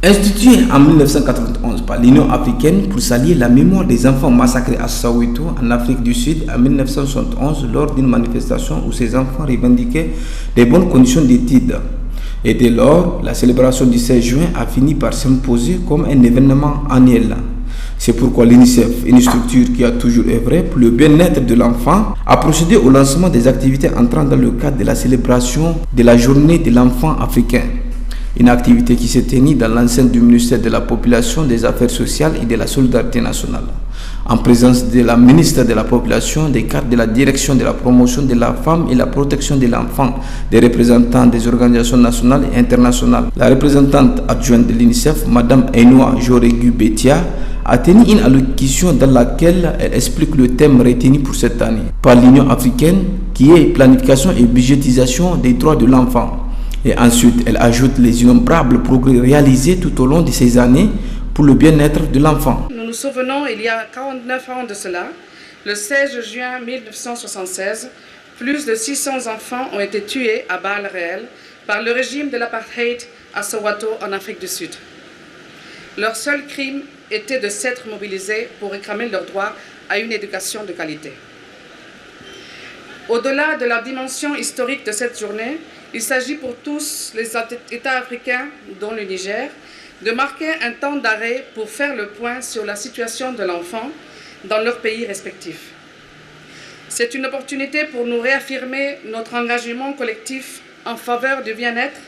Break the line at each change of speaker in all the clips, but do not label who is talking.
Institué en 1991 par l'Union africaine pour saluer la mémoire des enfants massacrés à Soweto, en Afrique du Sud, en 1971, lors d'une manifestation où ces enfants revendiquaient des bonnes conditions d'études. Et dès lors, la célébration du 16 juin a fini par s'imposer comme un événement annuel. C'est pourquoi l'UNICEF, une structure qui a toujours œuvré pour le bien-être de l'enfant, a procédé au lancement des activités entrant dans le cadre de la célébration de la journée de l'enfant africain. Une activité qui s'est tenue dans l'enceinte du ministère de la Population, des Affaires sociales et de la Solidarité nationale, en présence de la ministre de la Population, des cadres de la Direction de la promotion de la femme et la protection de l'enfant, des représentants des organisations nationales et internationales. La représentante adjointe de l'UNICEF, Mme Ainoa Joregu Betia, a tenu une allocution dans laquelle elle explique le thème retenu pour cette année par l'Union africaine, qui est planification et budgétisation des droits de l'enfant. Et ensuite, elle ajoute les innombrables progrès réalisés tout au long de ces années pour le bien-être de l'enfant.
Nous nous souvenons, il y a 49 ans de cela, le 16 juin 1976, plus de 600 enfants ont été tués à balles réelles par le régime de l'apartheid à Soweto, en Afrique du Sud. Leur seul crime était de s'être mobilisés pour réclamer leur droit à une éducation de qualité. Au-delà de la dimension historique de cette journée, il s'agit pour tous les États africains, dont le Niger, de marquer un temps d'arrêt pour faire le point sur la situation de l'enfant dans leurs pays respectifs. C'est une opportunité pour nous réaffirmer notre engagement collectif en faveur du bien-être,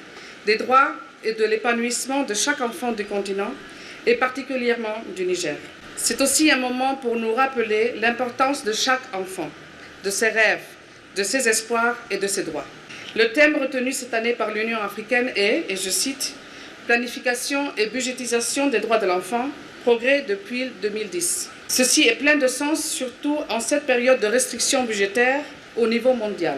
des droits et de l'épanouissement de chaque enfant du continent, et particulièrement du Niger. C'est aussi un moment pour nous rappeler l'importance de chaque enfant, de ses rêves, de ses espoirs et de ses droits. Le thème retenu cette année par l'Union africaine est, et je cite, « Planification et budgétisation des droits de l'enfant, progrès depuis 2010 ». Ceci est plein de sens, surtout en cette période de restrictions budgétaires au niveau mondial.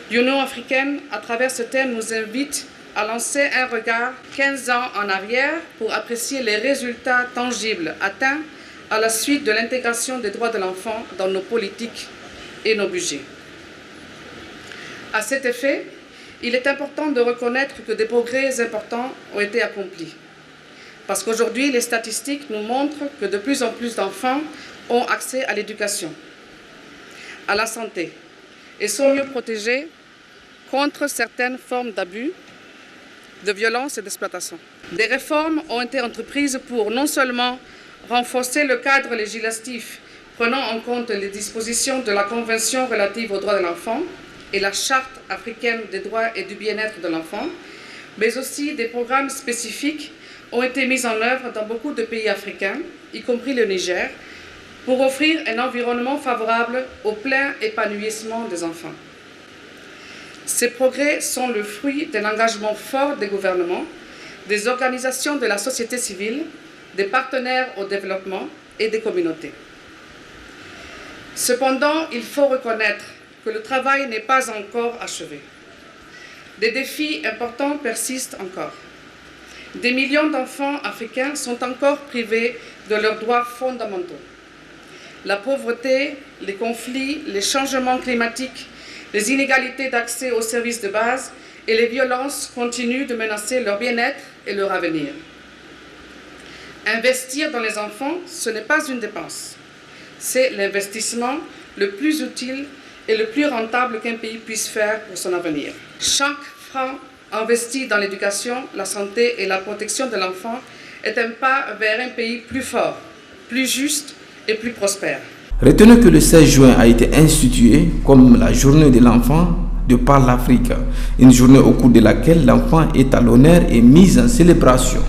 L'Union africaine, à travers ce thème, nous invite à lancer un regard 15 ans en arrière pour apprécier les résultats tangibles atteints à la suite de l'intégration des droits de l'enfant dans nos politiques et nos budgets. À cet effet, il est important de reconnaître que des progrès importants ont été accomplis. Parce qu'aujourd'hui, les statistiques nous montrent que de plus en plus d'enfants ont accès à l'éducation, à la santé, et sont mieux protégés contre certaines formes d'abus, de violence et d'exploitation. Des réformes ont été entreprises pour non seulement renforcer le cadre législatif prenant en compte les dispositions de la Convention relative aux droits de l'enfant et la Charte africaine des droits et du bien-être de l'enfant, mais aussi des programmes spécifiques ont été mis en œuvre dans beaucoup de pays africains, y compris le Niger, pour offrir un environnement favorable au plein épanouissement des enfants. Ces progrès sont le fruit d'un engagement fort des gouvernements, des organisations de la société civile, des partenaires au développement et des communautés. Cependant, il faut reconnaître que le travail n'est pas encore achevé. Des défis importants persistent encore. Des millions d'enfants africains sont encore privés de leurs droits fondamentaux. La pauvreté, les conflits, les changements climatiques, les inégalités d'accès aux services de base et les violences continuent de menacer leur bien-être et leur avenir. Investir dans les enfants, ce n'est pas une dépense. C'est l'investissement le plus utile et le plus rentable qu'un pays puisse faire pour son avenir. Chaque franc investi dans l'éducation, la santé et la protection de l'enfant est un pas vers un pays plus fort, plus juste et plus prospère.
Retenez que le 16 juin a été institué comme la journée de l'enfant de par l'Afrique, une journée au cours de laquelle l'enfant est à l'honneur et mis en célébration.